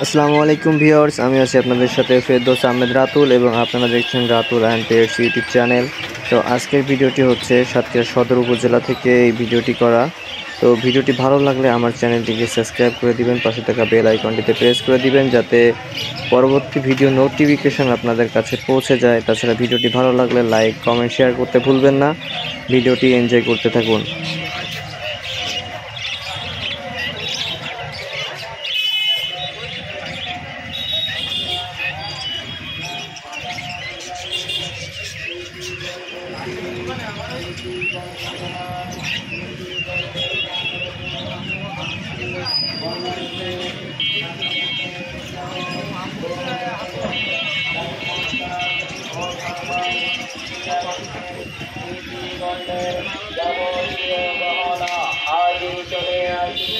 আসসালামু আলাইকুম ভিউয়ার্স, আমি আছি আপনাদের সাথে ফেরদৌস আহমেদ রাতুল এবং আপনারা দেখছেন Ratul and pets YouTube channel. তো আজকের ভিডিওটি হচ্ছে সাতক্ষীরা সদর উপজেলা থেকে এই ভিডিওটি করা। তো ভিডিওটি ভালো লাগলে আমার চ্যানেলটিকে সাবস্ক্রাইব করে দিবেন, পাশে থাকা বেল আইকনটিতে প্রেস করে দিবেন যাতে পরবর্তী ভিডিও নোটিফিকেশন আপনাদের কাছে পৌঁছে যায়। তাছাড়া ভিডিওটি ভালো লাগলে লাইক, কমেন্ট, শেয়ার করতে ভুলবেন না। ভিডিওটি এনজয় করতে থাকুন। আজ চলে আসি